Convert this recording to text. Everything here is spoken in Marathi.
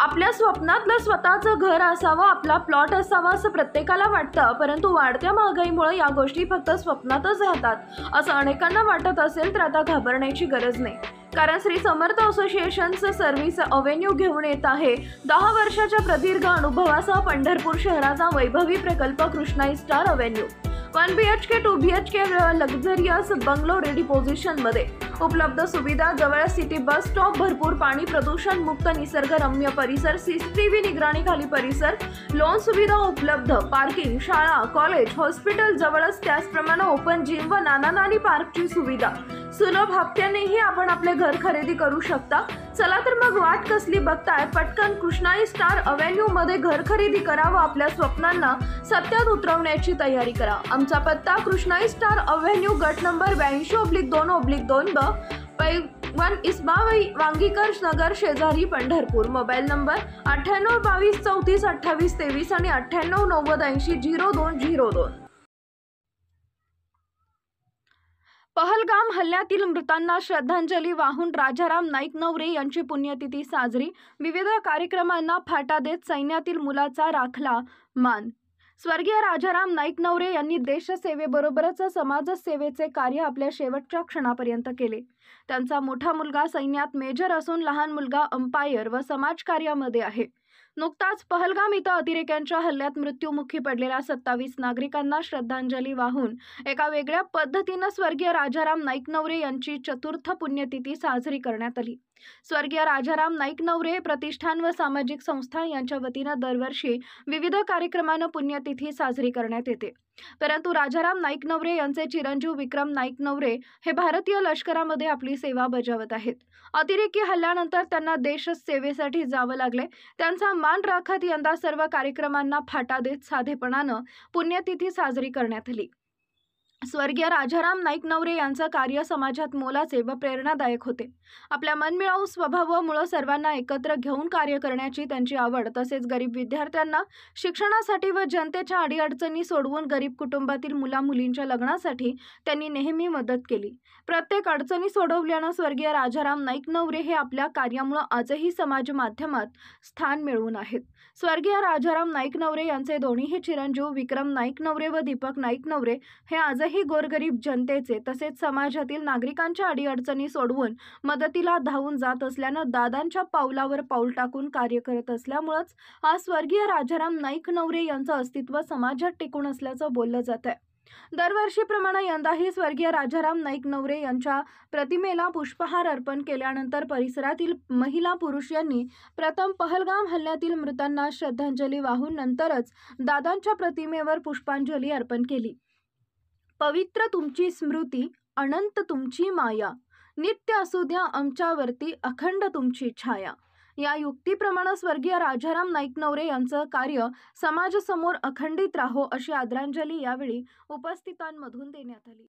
आपल्या स्वप्नातलं स्वतःचं घर असावं, आपला प्लॉट असावा असं प्रत्येकाला वाटतं, परंतु वाढत्या महागाईमुळे या गोष्टी फक्त स्वप्नातच राहतात असं अनेकांना वाटत असेल तर आता घाबरण्याची गरज नाही. कारण श्री समर्थ असोसिएशनचं सर्व्हिस अव्हेन्यू घेऊन येत आहे 10 वर्षाच्या प्रदीर्घ अनुभवासह पंढरपूर शहराचा वैभवी प्रकल्प Krishnai star avenue. 1 BHK 2 BHK luxurious bungalow ready पोझिशनमध्ये उपलब्ध सुविधा, जवळ सिटी बस स्टॉप, भरपूर पाणी, प्रदूषण मुक्त निसर्गरम्य परिसर, CCTV निगराणीखाली परिसर, लोन सुविधा उपलब्ध, पार्किंग, शाळा, कॉलेज, हॉस्पिटल जवळच, त्याचप्रमाणे ओपन जिम व नाना पार्कची सुविधा. सुलभ हप्त्यानेही आपण आपले घर खरेदी करू शकता. चला तर मग वाट कसली बघताय, पटकन कृष्णाई स्टार अव्हेन्यू मध्ये घर खरेदी करा व आपल्या स्वप्नांना सत्यात उतरवण्याची तयारी करा. आमचा पत्ता कृष्णाई स्टार अव्हेन्यू, गट नंबर 82/2/2 1 इस्माबाई वांगीकर नगर, शेजारी, पंढरपूर. मोबाईल नंबर 98 22 34 28 23 आणि 98 90 80 0202. पहलगाम हल्ल्यातील मृतांना श्रद्धांजली वाहून राजाराम नाईक नवरे यांची पुण्यतिथी साजरी. विविध कार्यक्रमांना फाटा देत सैन्यातील मुलाचा राखला मान. स्वर्गीय राजाराम नाईक नवरे यांनी देशसेवेबरोबरच समाजसेवेचे कार्य आपल्या शेवटच्या क्षणापर्यंत केले. त्यांचा मोठा मुलगा सैन्यात मेजर असून लहान मुलगा अंपायर व समाजकार्यामध्ये आहे. नुकताच पहलगाम इथं अतिरेक्यांच्या हल्ल्यात मृत्युमुखी पडलेल्या 27 नागरिकांना श्रद्धांजली वाहून एका वेगळ्या पद्धतीनं स्वर्गीय राजाराम नाईक नवरे यांची चतुर्थ पुण्यतिथी साजरी करण्यात आली. स्वर्गीय राजाराम नाईक नवरे प्रतिष्ठान व सामाजिक संस्था यांच्या वतीनं दरवर्षी विविध कार्यक्रमानं पुण्यतिथी साजरी करण्यात येते. परंतु राजाराम नाईक नवरे यांचे चिरंजीव विक्रम नाईक नवरे हे भारतीय लष्करामध्ये आपली सेवा बजावत आहेत. अतिरेकी हल्ल्यानंतर त्यांना देश सेवेसाठी जावं लागले. त्यांचा मान राखत यंदा सर्व कार्यक्रमांना फाटा देत साधेपणानं पुण्यतिथी साजरी करण्यात आली. स्वर्गीय राजाराम नाईक नवरे यांचं कार्य समाजात मोलाचे व प्रेरणादायक होते. आपल्या मनमिळावू स्वभावामुळे सर्वांना एकत्र घेऊन कार्य करण्याची त्यांची आवड, तसेच गरीब विद्यार्थ्यांना शिक्षणासाठी व जनतेच्या अडीअडचणी सोडवून गरीब कुटुंबातील मुलामुलींच्या लग्नासाठी त्यांनी नेहमी मदत केली. प्रत्येक अडचणी सोडवल्यानं स्वर्गीय राजाराम नाईक नवरे हे आपल्या कार्यामुळे आजही समाज माध्यमात स्थान मिळवून आहेत. स्वर्गीय राजाराम नाईक नवरे यांचे दोन्हीही चिरंजीव विक्रम नाईक नवरे व दीपक नाईक नवरे हे आजही गोरगरीब जनतेचे तसेच समाजातील नागरिकांच्या अडीअडचणी सोडवून मदतीला धावून जात असल्यानं दादांच्या पावलावर पाऊल टाकून कार्य करत असल्यामुळेच आज स्वर्गीय राजाराम नाईक नवरे यांचं अस्तित्व समाजात टिकून असल्याचं बोललं जात आहे. दरवर्षीप्रमाणे यंदाही स्वर्गीय राजाराम नाईक नवरे यांच्या प्रतिमेला पुष्पहार अर्पण केल्यानंतर परिसरातील महिला पुरुष यांनी प्रथम पहलगाम हल्ल्यातील मृतांना श्रद्धांजली वाहून नंतरच दादांच्या प्रतिमेवर पुष्पांजली अर्पण केली. पवित्र तुमची स्मृती, अनंत तुमची माया, नित्य असू द्या आमच्यावरती अखंड तुमची छाया. या युक्तीप्रमाणे स्वर्गीय राजाराम नाईक नवरे यांचं कार्य समाजासमोर अखंडित राहो अशी आदरांजली यावेळी उपस्थितांमधून देण्यात आली.